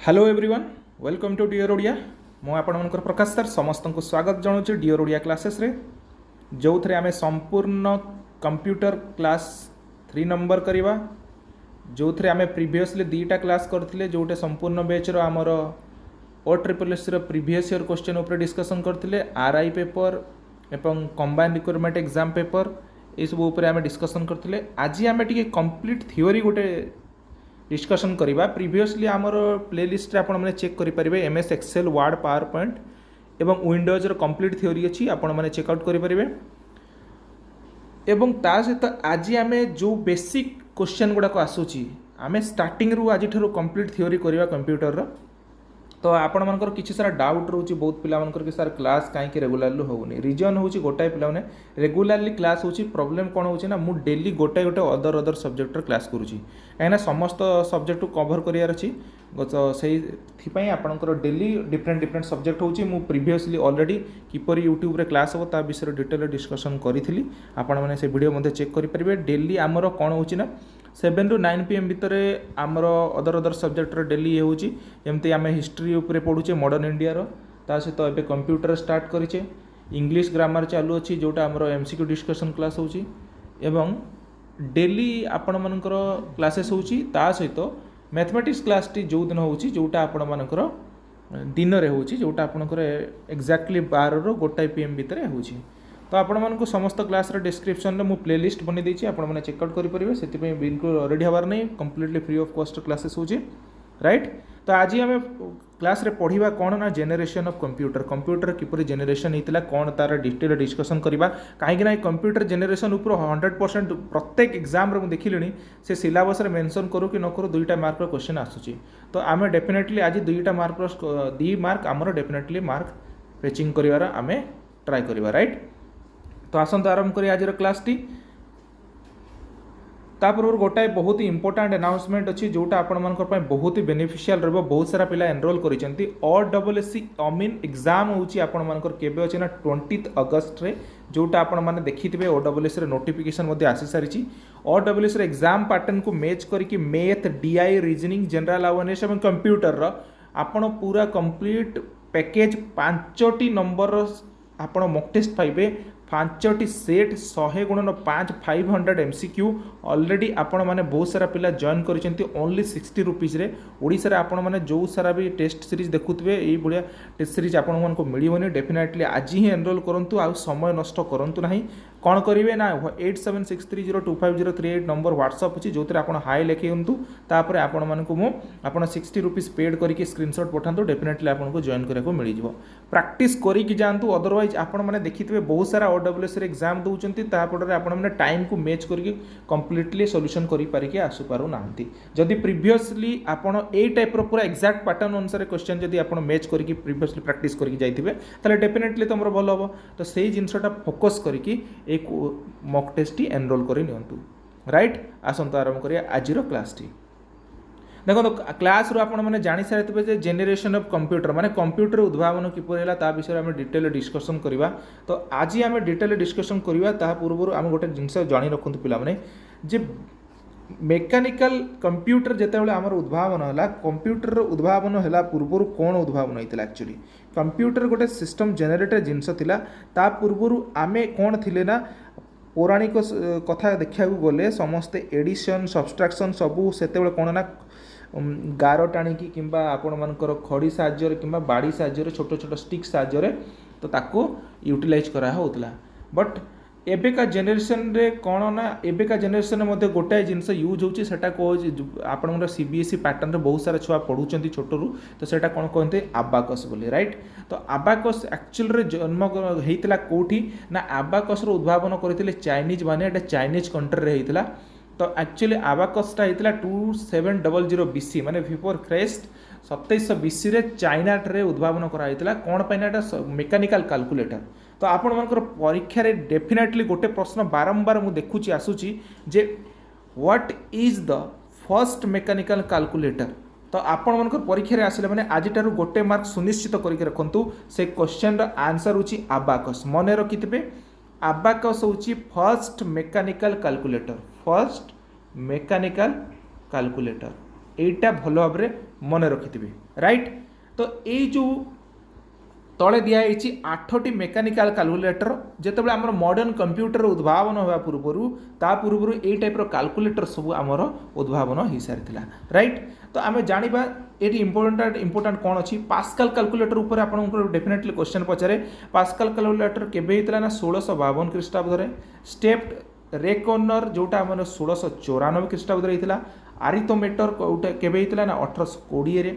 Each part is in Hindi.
Hello everyone welcome to dear Odia मु आपणकर प्रकाश सर समस्त को स्वागत जनाऊँ डियर ओडिया क्लासेस रे जो थे आम संपूर्ण कंप्यूटर क्लास 3 नंबर करवा जो थे आम प्रीवियसली दीटा क्लास करते जोटे संपूर्ण बैचर आमर O triple S previous year question उपर डिस्कसन करते आरआई पेपर एवं कंबाइंड रिक्वायरमेंट एग्जाम पेपर ये सब उपर आम डिस्कसन करते आज आम टे कंप्लीट थ्योरी गोटे डिस्कसन करवा प्रीवियसली आमर प्लेलिस्ट आपण मैंने चेक करेंगे MS Excel Word PowerPoint एवं विंडोज कंप्लीट थ्योरी अच्छी आपण मैंने चेकआउट करेंगे एवं ता सहित आज आम जो बेसिक क्वेश्चन गुड़ाक आसूची आम स्टार्टिंग रू आज कंप्लीट थ्योरी करवा कंप्यूटर तो आपण मानकर किसी सारा डाउट रोचे बहुत पिला मानकर कि सार क्लास कहीं रेगुलारली होनी रीजन हूँ गोटाए पिला माने रेगुलारली क्लास होची प्रॉब्लम कौन होची ना मु डेली गोटाए गोटे अदर सब्जेक्ट क्लास करुँची कहीं समस्त सब्जेक्ट कवर करार अच्छी से आपंकर डेली डिफरेंट सब्जेक्ट होची मु प्रीवियसली ऑलरेडी किपर यूट्यूब रे क्लास हो विषय डिटेल डिस्कसन करी आपण मैंने से वीडियो चेक करेंगे डेली आमर कौन होची ना 7 ରୁ 9 PM भितर आमर अदर सब्जेक्ट डेली ये होची जमती आम हिस्ट्री उपरे पढ़ुचे मॉडर्न इंडिया रो ता सहित एबे कंप्यूटर स्टार्ट करिचे इंग्लिश ग्रामर चालू अच्छी जोटा आमर एमसीक्यू डिस्कशन क्लास होची एवं डेली आपण मानकर क्लासेस होची ता सहित मैथमेटिक्स क्लास टी जो दिन होची जोटा आपण मानकर दिन रे होची जोटा आपनकर एक्जाक्टली 12 ରୁ 1 PM भितर होची तो आपण मानक समस्त क्लास डिस्क्रिप्शन में प्ले लिस्ट बनी देछि आपण माने चेकआउट करि परिबे सेति पे बिल्कुल रेडी हबार नहीं completely free of cost classes होछि राइट। तो आज आम क्लास रे पढ़िबा कोन ना जेनरेशन ऑफ कंप्यूटर किपरि जेनरेशन हेतिला कोन तार डिटेल डिस्कशन करबा काहेकि ना कंप्यूटर जेनरेशन ऊपर 100% प्रत्येक एग्जाम रे मु देखिलिनी से सिलेबस रे मेंशन करू कि न करू दुईटा मार्क रो क्वेश्चन आसुची तो आम डेफिनेटली आज दुईटा मार्क रो 2 मार्क आमर डेफिनेटली मार्क फेचिंग करिवार आम ट्राई करबा राइट। तो आसंत आरंभ करिए आज क्लास टी तापर गोटाए बहुत ही इंपोर्टेंट अनाउंसमेंट अच्छी जोटा आपण मानकर पय बहुत ही बेनिफिशियल रहबो बहुत सारा पिला एनरोल करिसेंती OSSC अमीन एग्जाम होची आपण मानकर केबे अछि ना 20 अगस्त रे जोटा आपण माने देखिथिबे OSSC रे नोटिफिकेशन मध्ये आसी सारिची OSSC रे एग्जाम पैटर्न को मैच करके math DI reasoning general awareness एवं कंप्यूटर रो आपण पूरा कंप्लीट पैकेज 5टी नंबर आपण मॉक टेस्ट पाइबे 5टी सेट 100 गुणन 5 500 MCQ ऑलरेडी आपण माने बहुत सारा पिला जॉइन करिसेंती ओनली 60 रुपीज रे ओडिसा रे आपण माने जो सारा भी टेस्ट सीरीज देखुतबे एई बुढिया टेस्ट सीरीज आपण मन को मिलिवनी डेफिनेटली आज ही एनरोल करंतु आ समय नष्ट करंतु नाही कौन करेंगे ना 8763025038 नंबर व्हाट्सअप अच्छी जो आप हाई लिखु तापर आपण मानक आप 60 रुपीज पेड करके स्क्रीनशॉट पठातु डेफिनेटली आपको जॉइन करने मिल प्रैक्टिस करके जातु अदरवाइज आपण मैंने देखिए बहुत सारा OSSC एग्जाम दौरान तापड़े आपने टाइम को मैच करके कंप्लीटली सॉल्यूशन करें आसुपार ना जदि प्रीवियसली आपड़ ए टाइप पूरा एक्जाक्ट पैटर्न अनुसार क्वेश्चन जदि आप मैच करके प्रीवियसली प्रैक्टिस करके जाइए डेफिनेटली तुम भल हम तो से जिनसा फोकस करके एक मॉक टेस्ट टी एनरोल कर नियंतु राइट। आसंत आरंभ करिया आजिर क्लास टी देखो क्लास रू आपण मैंने जानी सारे जे जेनेरेशन ऑफ कंप्यूटर माने कंप्यूटर उद्भावन किपर है ता विषय में डिटेल डिस्कसन करवा तो आज आम डिटेल डिस्कसन करवा ता पूर्व आम गोटे जिनस जानी रखु पिला माने जे मेकानिकल कंप्यूटर जितेबाला आमर उद्भावन है कंप्यूटर उद्भावन है पूर्व कौन उद्भावन होता एक्चुअली कंप्यूटर गोटे सिस्टम जेनेरेटर जिनस थिला ता पूर्व आमे कौन थिले ना पौराणिक कथा देखा गले समस्ते एडिशन सब्सट्राक्शन सबू से कौन ना गार टाणिकी किंबा आपण मानकर खड़ी साहाय्य किंबा बाड़ी साहाय्य छोट छोट स्टिक साहाय्य तो ताको यूटिलाइज करा होतला बट एबेका जेनेरेशन रे कौन ना एबेका जेनेरेशन में गोटाए जिनस यूज होची सेटा कह आपन सीबीएसई पैटर्न रे बहुत सारा छुआ पढ़ुचंती छोटरू तो सेटा कौन कहते आबाकस बोली राइट। तो आबाकस एक्चुअल रे जन्म होइतला कोठी ना आबाकस रो उद्भावन करथिले चाइनीज माने एटा चाइनीज कंट्री रे होइतला तो एक्चुअली आबाकसटा होइतला 2700 BC माने बिफोर क्राइस्ट 2700 BC रे चाइना रे उद्भावन करा होइतला कोन पैना एटा मेकानिकल कैलकुलेटर। तो आपण मानकर परीक्षा रे डेफिनेटली गोटे प्रश्न बारंबार मु देखुची आसुची जे what is the first mechanical calculator तो आपण मानकर परीक्षा रे आसिले माने आज टारु गोटे मार्क सुनिश्चित करके रखंतु से क्वेश्चन रा आंसर होची आबाकस मने रखितबे आबाकस होची फर्स्ट मेकानिकल कैलकुलेटर এইটা ভালো ভাবে মনে রখিথিবে রাইট। তো এই যে তলে দিয়াଯାଇଛି 8টি মেকানিকাল ক্যালকুলেटर যেতବେଳେ ଆମର ମଡର୍ଣ୍ଣ କମ୍ପ୍ୟୁଟର ଉଦ୍ଭାବନ ହେବା ପୂର୍ବରୁ ତା ପୂର୍ବରୁ ଏଇ ଟାଇପ୍ର କ୍ୟାଲକୁଲେଟର ସବୁ ଆମର ଉଦ୍ଭାବନ ହୋଇସାରିଥିଲା ରାଇଟ୍। ତ ଆମେ ଜାଣିବା ଏଠି ଇମ୍ପୋର୍ଟାଣ୍ଟ କ'ଣ ଅଛି ପାସ୍କାଲ କ୍ୟାଲକୁଲେଟର ଉପରେ ଆପଣଙ୍କର ଡେଫିନେଟଲି କ୍ୱେଶ୍ଚନ୍ ପଚାରେ। ପାସ୍କାଲ କ୍ୟାଲକୁଲେଟର କେବେ ହେଇଥିଲା ନା 1652 ଖ୍ରୀଷ୍ଟାବ୍ଦରେ। ଷ୍ଟେପ୍ଡ ରେକନର ଯେଉଁଟା ଆମର 1694 ଖ୍ରୀଷ୍ଟାବ୍ଦରେ ହେଇଥିଲା। ଆରିଥୋମେଟର କେବେ ହେଇଥିଲା ନା 1820ରେ।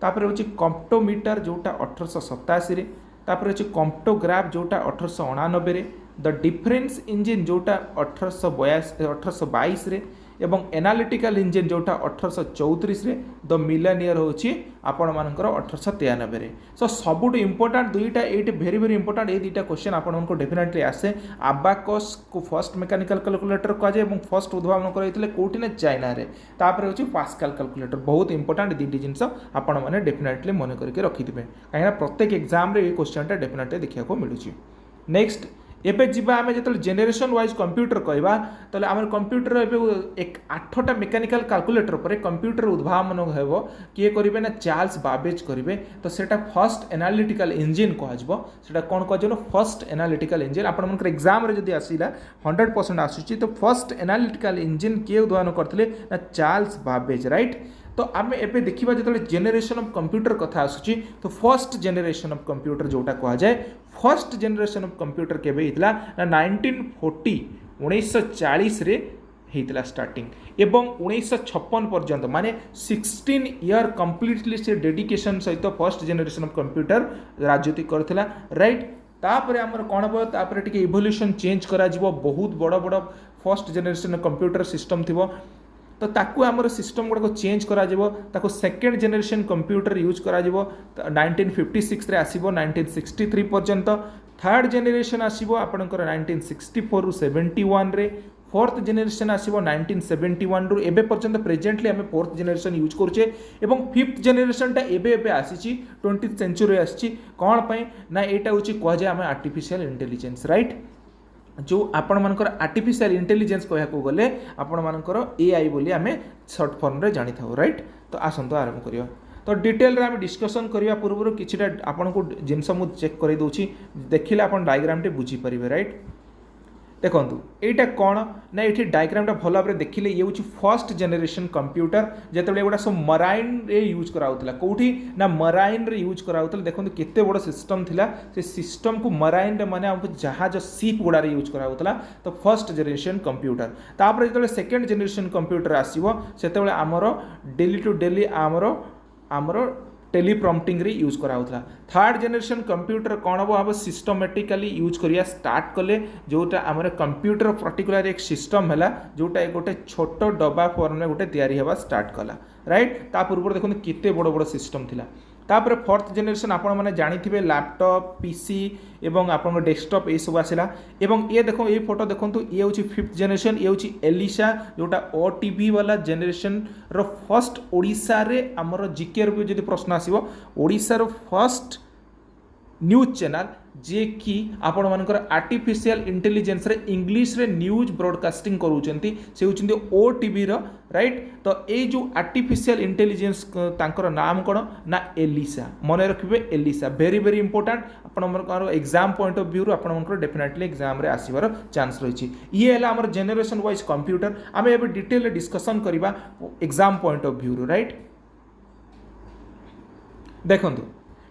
तापर हूँ कम्प्टोमीटर जोटा 1887 तापर हूँ कम्प्टोग्राफ जोटा 1899 द डिफरेंस इंजिन जोटा 1822 एवं एनालिटिकल इंजिन जोटा 1834 द मिलेनियर हूँ आपण मानकर 1893। सो सबुठ इम्पोर्टाट दुईटा ये भेरी भेरी इंपोर्टाट ये दुईटा क्वेश्चन आपको डेफिनेटली आसे। आबाकस को फर्स्ट मेकानिकल कैलकुलेटर कहुए और फर्स्ट उद्भावन करते कौटी ना चाइना रे। तापर हूँ पास्काल कैलकुलेटर बहुत इंपोर्टाट दुईटी जिनस आपण मैंने डेफिनेटली मन करके रखिथे कहीं प्रत्येक एग्जाम रे ये क्वेश्चनटा डेफिनेटली देखा मिलूँ। नेक्स्ट एबे जीवा आमे जतले जेनेरेशन वाइज कंप्यूटर कहबा तले आम कंप्यूटर एबे एक 8टा मेकानिकल कैलकुलेटर पर कंप्यूटर उद्भावन हेबो किए करिवे ना चार्ल्स बाबेज करिवे। तो सेटा फर्स्ट एनालिटिकल इंजिन कहजबो सेटा कोन कहजनो फर्स्ट एनालिटिकल इंजिन आपण मनकर एग्जाम रे जदी आसीला 100% आसुची। तो फर्स्ट एनालिटिकल इंजिन किए उद्भावन करथिले ना चार्ल्स बाबेज राइट। तो आम एबे देखिबा जतले जेनेरेशन ऑफ कंप्यूटर कथा आसुची तो फर्स्ट जेनेरेशन ऑफ कंप्यूटर जोटा कहा जाए फर्स्ट जेनेरेशन ऑफ कंप्यूटर केबे हितला ना 1940 1940 रे हितला स्टार्टिंग एवं 1956 पर्यंत माने 16 ईयर कंप्लीटली से डेडिकेशन सहित फर्स्ट जेनेरेशन ऑफ कंप्यूटर राजनीति करथिला राइट। तापर आमर कौन हम तापर टिके इवोल्यूशन चेंज करा जिवो बहुत बड़ बड़ फर्स्ट जेनेरेशन कंप्यूटर सिस्टम थिबो। तो ताकू आमर सिस्टम गुड़ाक चेंज करा ताकू सेकेंड जेनेरेशन कंप्यूटर यूज करा 1956 रे आसीबो 1963 पर्यंत। थर्ड जेनेरेशन आसीबो आपनकर 1964 रु 71 रे। फोर्थ जेनेरेशन आसीबो 1971 रु एबे पर्यंत प्रेजेंटली आमे फोर्थ जेनेरेशन यूज करूचे एवं फिफ्थ जेनेरेशन टा एबे एबे आसीची 20th सेंचुरी आसीची कोन पई ना एटा होची कह जाय आमे आर्टिफिशियल इंटेलिजेंस राइट। जो आपण मानकर आर्टिफिशियल इंटेलिजेंस कहया को गले आपण मानकर एआई बोली आमे शॉर्ट फॉर्म रे जानि थाउ राइट। तो आसंतो आरंभ करियो। तो डिटेल रे आमे डिस्कशन करिया पूर्व किछिटा आपण को जिनस मु चेक करै दोछि देखिले आपण डायग्राम टे बुझी परिबे राइट। देखंतु एटा कोन ना एठी डायग्रामटा भल भाव देखिले ये हूँ फर्स्ट जेनेरेशन कंप्यूटर जेतेबेले एगुड़ा सब मराइन रे यूज कराउतला कोठी ना मराइन रे यूज कराउतला। देखंतु केते बड़ सिस्टम थिला से सिस्टम को मराइन रे माने हमको जहाज शिप गुड़ा रे यूज कराउतला। तो फर्स्ट जेनेरेशन कंप्यूटर तापर जेतेबेले सेकंड जेनेरेशन कंप्यूटर आसीबो सेतेबेले हमर डेली टू डेली हमर टेलीप्रॉम्प्टिंग रे यूज कराउतला। थर्ड जेनेरेशन कंप्यूटर कौन हम हम सिस्टमेटिकली यूज करिया स्टार्ट कले जोटा आमर कंप्यूटर पर्टिकुलर एक सिस्टम है जोटा गोटे छोट डब्बा फॉर्म में गोटे तैयारी हेबा स्टार्ट कला राइट। ता पूर्व देखो केते बड़ बड़ सिस्टम थिला। तापर फोर्थ जेनेरेशन आपण मैंने जानी लैपटॉप पीसी एवं आप डेस्कटॉप ये सब आसला। एवं ये देखो ये फोटो देखो ये हूँ फिफ्थ जेनेरेशन ये हूँ एलिसा जोटा ओटीवी वाला जेनेरेशन रो फर्स्ट ओडिशा रे आमर जीके रो जदि प्रश्न आसीबो Odisha row first news channel जे कि आपण मानकर आर्टिफिशियल इंटेलिजेंस रे इंग्लिश रे न्यूज ब्रॉडकास्टिंग करूचंती से होचंती ओटीवी रो राइट। तो ये जो आर्टिफिशियल इंटेलिजेंस तांकर नाम कोन ना एलिसा मन रखिबे एलिसा वेरी वेरी इंपोर्टेंट आपण मानकर एग्जाम पॉइंट ऑफ व्यू रो आपण मानकर डेफिनेटली एग्जाम रे आसीबार चांस रहिछि। ये हला हमर जेनेरेशन वाइज कंप्यूटर आमे एबे डिटेल डिस्कशन करिबा एग्जाम पॉइंट ऑफ व्यू रो राइट। देखंतु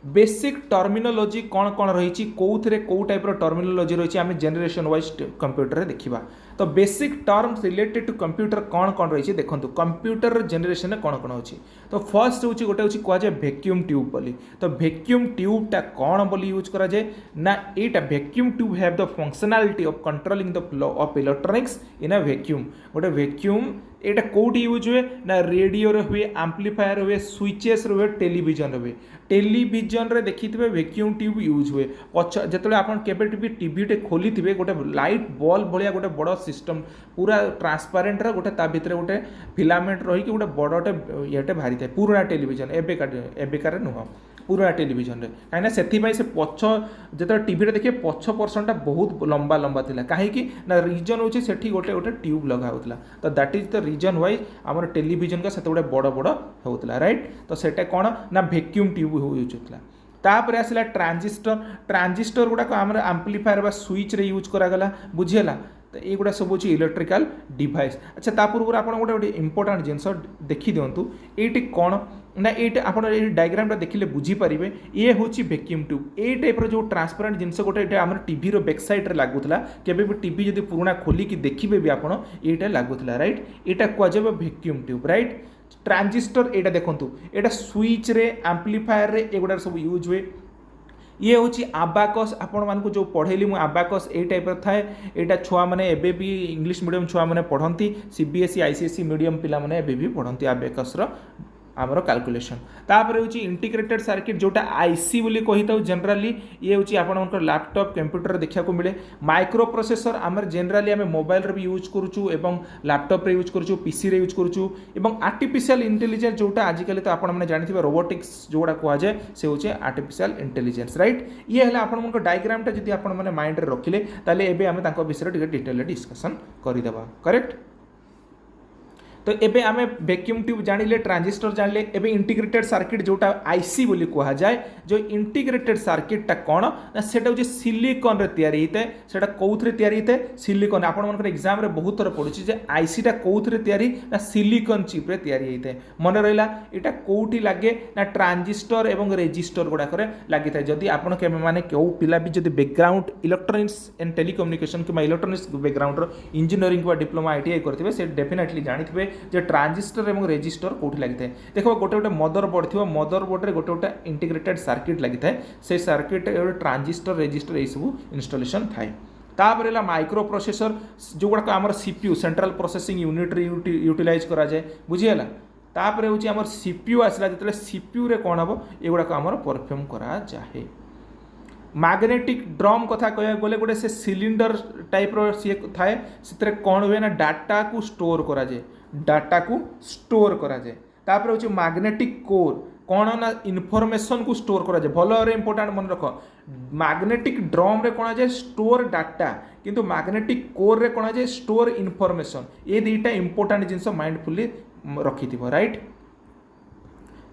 बेसिक टर्मिनोलॉजी कौन कौन रही कौन कौ टाइप टर्मिनोलॉजी रही आम जेनेरेशन वाइज कंप्यूटर देखा। तो basic terms related to computer कौन कौन रही देखो कंप्यूटर जेनेरेशन कौन कौन अच्छी। तो फर्स्ट हूँ गोटे हूँ कहुए वैक्यूम ट्यूब बोली। तो वैक्यूम ट्यूबटा कौन बोली यूज करा जाए ना एटा vacuum tube have the functionality of controlling the flow of electronics in a vacuum. गोटे वैक्यूम एटा कौटी यूज हुए ना रेडियो रे हुए एम्प्लीफायर हुए स्विचेस रे हुए टेलीविजन हुए। टेलीविजन रे देखिथिबे वैक्यूम ट्यूब यूज हुए पछ जेतले आपण केबे टीवी टे खोली थिबे गोटे लाइट बल्ब भलिया गोटे बड़ सिस्टम पूरा ट्रांसपेरेंट रे गोटे ता भितरे गोटे फिलामेंट रही कि गोटे बड़टे येटे भारी थाए पुराना टेलीविजन एबेकार नुह। पुराना टेलीविजन रे कहीं से से पछ जो टीवी देखिए पछ पर्सनटा बहुत लंबा लंबा थिला कहीं ना रीजन होची सेठी गोटे गोटे ट्यूब लगा होता तो that is the reason why आम टेलीविजन का से बड़ बड़ होता राइट तो सेटा कौन ना वैक्यूम ट्यूब यूज होता तापर आसला ट्रांजिस्टर गुड़ाक आम आम्प्लीफायर बा स्विच रे यूज करागला बुझीगला तो युवा सब हूँ इलेक्ट्रिकल डिवाइस अच्छा ता पूर्व आप गोटे गोटे इंपोर्टाट जिनस देखी दिंतु ये कौन ना ये आप डायग्राम देखिले बुझीपारे ये हूँ वैक्यूम ट्यूब ये टाइप जो ट्रांसपेरेंट जिनस गोटे आम टीवी बैक साइड लगुला केबे भी टीवी जब पुराना खोलिकी देखिए भी आप ये लगुला राइट यहाँ कहुए वैक्यूम ट्यूब राइट ट्रांजिस्टर यहाँ देखूँ यहाँ स्विच रे एम्प्लीफायर रे एगुड़ा सब यूज हुए ये हूँ आबाकस आपण मानक जो पढ़ेली मुझे आबाकस ये टाइप थाए यहाँ छुआ मैंने एबे भी इंग्लिश मीडियम छुआ मैंने पढ़ती सीबीएसई आईसीएसई मीडियम पिला माने एबे भी पढ़ती आबाकस आमर कैलकुलेशन तापर हूँ इंटीग्रेटेड सर्किट जोटा आईसी बोली कही था जनराली ये हूँ आप लैपटॉप कंप्यूटर देखा मिले माइक्रो प्रोसेसर आम जनराली आम मोबाइल भी यूज करूँ एवं लैपटॉप रे यूज करूँ पीसी रे यूज करूँ एवं आर्टिफिशियल इंटेलिजेंस जोटा आजिकल तो आपने जानते रोबोटिक्स जोड़ा कहुए से हूँ आर्टिफिशियल इंटेलिजेंस राइट ये है आप डायग्रामटा जब आप माइंड में रखिले ताले एबे आम विषय डिटेल डिस्कसन करदे करेक्ट तो एबे आमे वैक्यूम ट्यूब जानिले ट्रांजिस्टर जानिले एबे इंटीग्रेटेड सर्किट जोटा आईसी बोली कहा जाए जो इंटीग्रेटेड सर्किटटा कौन ना सेटा हो सिलिकॉन रे तैयारी होता है सेटा कौथरे तैयारी होता है सिलिकॉन आपण मन एग्जाम रे बहुत थर पड़ुछि जे आईसीटा कौथरे तैयारी ना सिलिकॉन चिप रे तैयारी होता है मन रहिला एटा कोठी लागे ना ट्रांजिस्टर एवं रेजिस्टर गुडा करे लागि थाए जदी आपण के माने केउ पिला भी जदी बैकग्राउंड इलेक्ट्रॉनिक्स एंड टेलीकम्युनिकेशन कि इलेक्ट्रॉनिक्स बैकग्राउंड रो इंजीनियरिंग बा डिप्लोमा आईटीआई करथिबे से डेफिनेटली जानिथिबे जे ट्रांजिस्टर एवं रेजिस्टर कौटी लगी है देखो गोटे गोटे मदरबोर्ड थी मदरबोर्ड रे गोटे गोटे इंटीग्रेटेड सर्किट लगी है से सर्किट ट्रांजिस्टर रेजिस्टर ये सब इनस्टॉलेशन थाए तापर माइक्रो प्रोसेसर जो गुड़ाक आम CPU central processing unit utilize करा जाए बुझीगला तापर हूँ आम सीपीयू आसला जो सीपीयू रे कौन हम एगुड़ाक आम परफॉर्म करा जाए मैग्नेटिक ड्रम कथा कह गले गोटे से सिलिंडर टाइप सी थाए से कौन हुए ना डाटा को स्टोर करा जाए डाटा को स्टोर करा जाए तापर हूँ मैग्नेटिक कोर कौन ना इनफॉरमेशन को स्टोर करा जाए भल भाव इंपोर्टाट मन रख मैग्नेटिक ड्रम रे कौन जाए स्टोर डाटा किंतु मैग्नेटिक कोर रे कौन जाए स्टोर इनफॉरमेशन ये दुईटा इंपोर्टाट जिनस माइंडफुली रखि राइट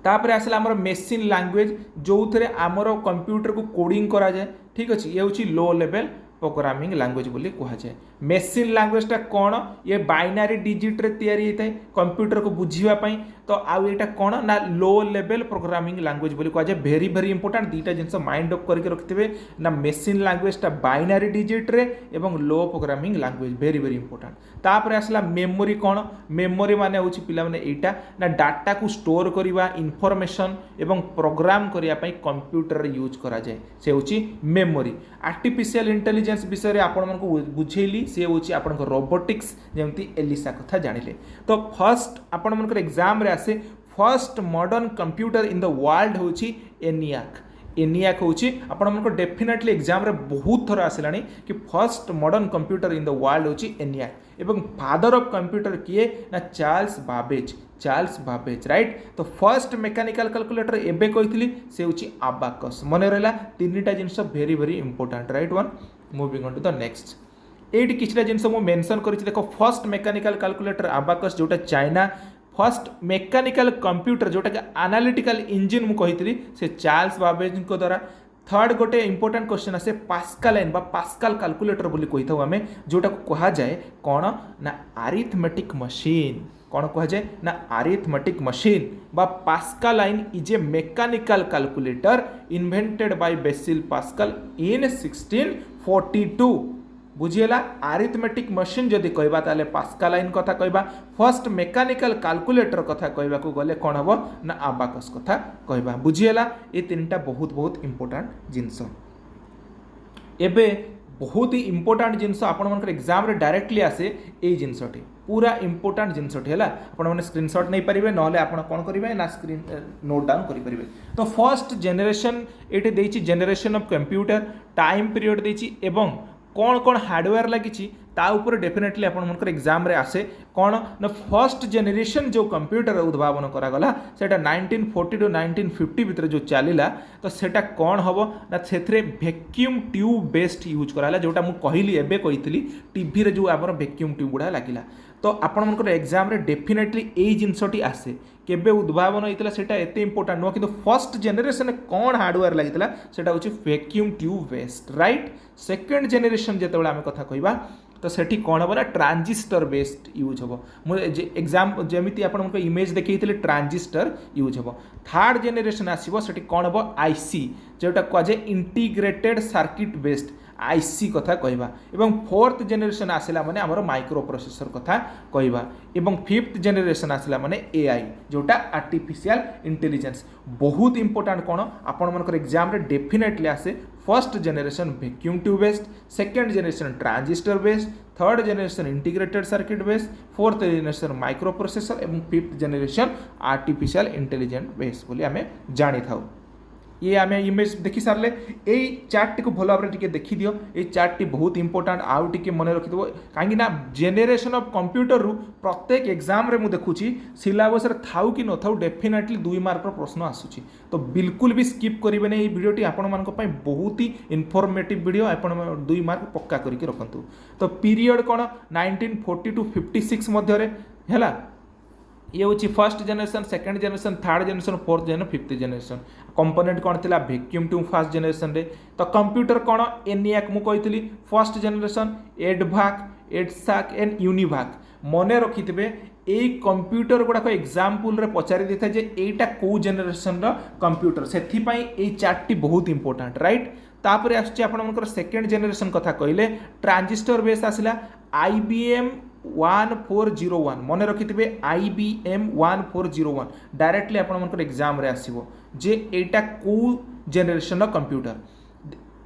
तापर आसला आमर मेसीन लैंग्वेज जो थे आमर कंप्यूटर को कोडिंग करा जाए ठीक अच्छे ये हूँ लो लेवल प्रोग्रामिंग लैंग्वेज बोली कहुए मेसीन लैंग्वेजटा कौन ये बाइनारी डिजिट रे तैयारी होता है कंप्यूटर को बुझापी तो आउ यहाँ कौन ना लो लेवल प्रोग्रामिंग लैंग्वेज बोली कहुए भेरी भेरी इंपोर्टेंट दुईटा जिनस माइंड अप करके रखिथे ना मेसीन लैंग्वेजटा बाइनारी डिजिट रे एवं लो प्रोग्रामिंग लैंग्वेज भेरी भेरी इंपोर्टेंट तापर आसला मेमोरी कौन मेमोरी माने हूँ पिला माने एटा ना डाटा को स्टोर करवा इनफॉरमेशन एवं प्रोग्राम करने कंप्यूटर यूज करा जाए से हूँ मेमोरी आर्टिफिशियल इंटेलिजेंस विषय आपण को बुझेली सी हूँ आप रोबोटिक्स जमी एलिसा कथा जानिले तो फर्स्ट आपण मन एग्जाम रे आसे first modern computer in the world हूँ एनियाक एनियाक हूँ आपको डेफिनेटली एग्जाम रे बहुत थर आसला कि first modern computer in the world हूँ एनियाक एवं फादर ऑफ कंप्यूटर किए ना चार्ल्स बाबेज राइट तो फर्स्ट मेकानिकल कैलकुलेटर एबे कही से हूँ आबाकस मन रहा तीन जिनस भेरी भेरी इंपोर्टेंट राइट वन moving on to the next ये किसी जिनस मुझे मेंशन कर देखो फर्स्ट मेकानिकल कैलकुलेटर आबाकस जोटा चाइना फर्स्ट मेकानिकल कंप्यूटर जोटा कि एनालिटिकल इंजिन मुझे कही से चार्ल्स बाबेज द्वारा थर्ड गोटे इंपोर्टेंट क्वेश्चन आसे पास्कल लाइन पास्कल कैलकुलेटर बोली कही था आम जोटा को कहा जाए कौन ना अरिथमेटिक मशीन कौन कहा जाए ना अरिथमेटिक मशीन बा Pascaline is a mechanical calculator invented by बेसिल पास्कल इन 1642 बुझीगला अरिथमेटिक मशीन जदि कहबा ताले पास्कल लाइन कथा कहबा फर्स्ट मेकानिकल कैलकुलेटर कथा कहबा को गले कौन हम ना आबाकस कथा कहबा बुझीगला ये तीनटा बहुत बहुत इंपोर्टेंट जिनस एबे बहुत ही इंपोर्टेंट जिनस आपण मन एग्जाम रे डायरेक्टली आसे ए जिनसटी पूरा इंपोर्टेंट जिनसटी है आपण मैंने स्क्रीनशॉट नहीं पारे ना आपण कौन करेंगे ना स्क्रीन नोट डाउन करेंगे तो फर्स्ट जेनेरेशन ये देछि generation of computer time period देछि एवं कौन कौन हार्डवेयर लगी ता ऊपर डेफिनेटली आपनकर एग्जाम रे आसे कौन ना फर्स्ट जेनेरेशन जो कंप्यूटर उद्भावन करागला सेटा 1940 टू 1950 भितर जो चलीला तो सेटा कौन हम ना से वैक्यूम ट्यूब बेस्ड यूज कराला जोटा मुझे कहली एबे कही टीवी रे जो आमर वैक्यूम ट्यूब गुड़ा लगिला तो आपनकर एग्जाम रे डेफिनेटली यही जिनसटी आसे केबे उद्भावन होता सेटा एते इंपोर्टेंट नुह कि फर्स्ट जेनेरेशन कौन हार्डवेयर लगितला सेटा होची vacuum tube based right second generation जेतेबेले आमे कथा कहबा तो सेठी कौन हम ना ट्रांजिस्टर बेस्ड यूज हम मुझे एग्जाम जमीती आपको इमेज देखी ट्रांजिस्टर यूज हम थर्ड जेनेरेशन आसो सेठी कौन हम आईसी जोटा कहुए इंटीग्रेटेड सर्किट बेस्ड आईसी कथा कहवा एवं फोर्थ जेनेरेशन आसला माने आमर माइक्रो प्रोसेसर कथा कहवा एवं फिफ्थ जेनेरेशन आसला माने एआई जोटा आर्टिफिशियल इंटेलिजेंस बहुत इंपोर्टेंट कौन आपण मनकर एग्जाम रे डेफिनेटली आसे first generation vacuum tube based second generation transistor based third generation integrated circuit based fourth generation micro processor एवं fifth generation artificial intelligence based बोली आमे जानी थाउ ये आम इमेज देखी सारे यही चार्ट को भल भाव में देखी दियो ये चार्ट टी बहुत इंपोर्टेंट आउ टे मन रखिदेव कहीं जेनेरेशन ऑफ कंप्यूटर रु प्रत्येक एग्जाम रे मु देखुची सिलेबस रे थाउ कि न थाउ डेफिनेटली 2 मार्क प्रश्न आसूची तो बिल्कुल भी स्किप करेंगे नहीं वीडियोटी आपण मानक पई बहुत ही इनफॉर्मेटिव वीडियो आपण 2 मार्क पक्का करके रखंतु तो पीरियड कौन 1940 टू 56 मध्य रे हैला ये हूँ first generation second generation third generation fourth generation fifth generation component कौन थी वैक्यूम ट्यूब फास्ट जेनेरेशन रे तो कंप्यूटर कौन एनियाक मुझे फर्स्ट जेनेरेशन एडभाक एडसाक एंड यूनिभाक मन रखिथे यही कंप्यूटर गुड़ाक एग्जाम्पल रे पचारि देता जे एटा को जेनेरेशन रो कंप्यूटर से चार्ट टी बहुत इंपोर्टेंट राइट तापर आसमर सेकेंड जेनेरेशन कथा कहले ट्रांजिस्टर बेस आसला IBM 1401 मन रखिथे IBM 1401 डायरेक्टली आपनकर एग्जाम रे आसीबो जे एटा को जेनेरेशन रो कंप्यूटर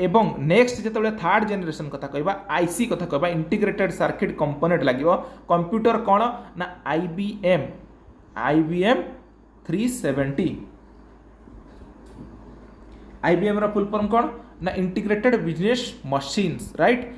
एवं नेक्स्ट जेतेबेले थर्ड जेनेरेशन कथा कहबा आईसी कथा कहबा इंटीग्रेटेड सर्किट कंपोनेंट लागिबो कंप्यूटर कोन ना IBM 370 IBM रो फुल फॉर्म कोन ना integrated business machines right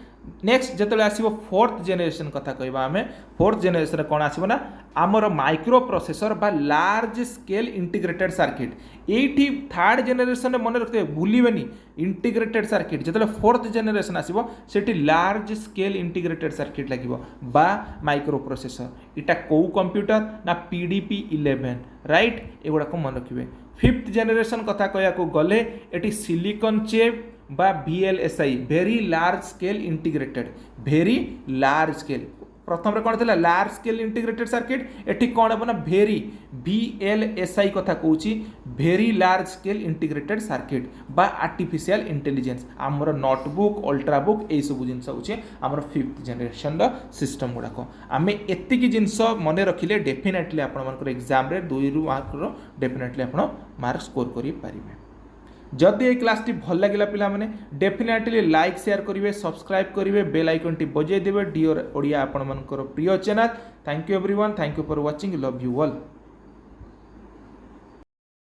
next जेतेबेले आसीबो फोर्थ जेनेरेशन कथा कहबा आमे फोर्थ जेनेरेशन कोन आसीबो ना आमर माइक्रो प्रोसेसर बा लार्ज स्केल इंटीग्रेटेड सर्किट एठी थर्ड जेनेरेशन मन रखते भूलिबेनी इंटीग्रेटेड सर्किट जेतेबेले फोर्थ जेनेरेशन आसीबो सेठी लार्ज स्केल इंटीग्रेटेड सर्किट लागिबो बा माइक्रो प्रोसेसर इटा को कंप्यूटर ना PDP-11 राइट एगुडा को मन रखिबे फिफ्थ जेनेरेशन कथा कहया को गले एटी सिलिकॉन चिप बा VLSI very large scale integrated very large scale प्रथम कौन थी large scale integrated circuit eighty कौन हम ना वेरी VLSI कथा कहूँ very large scale integrated circuit बा आर्टिफिशियल इंटेलिजेंस आमर नोटबुक अल्ट्राबुक यही सब जिन आमर फिफ्थ जेनेरेशन सिस्टम गुड़ाक आम एतिक जिनस मन रखिले डेफिनेटली आपण एग्जाम रे 2 मार्क डेफिनेटली आप मार्क स्कोर करें जदि ये क्लास टी भल लगे पिला माने डेफिनेटली लाइक शेयर करेंगे सब्सक्राइब करेंगे बेल आइकन टी बजाई देवे डियर ओडिया आपण मनकर प्रिय channel thank you everyone thank you for watching love you all.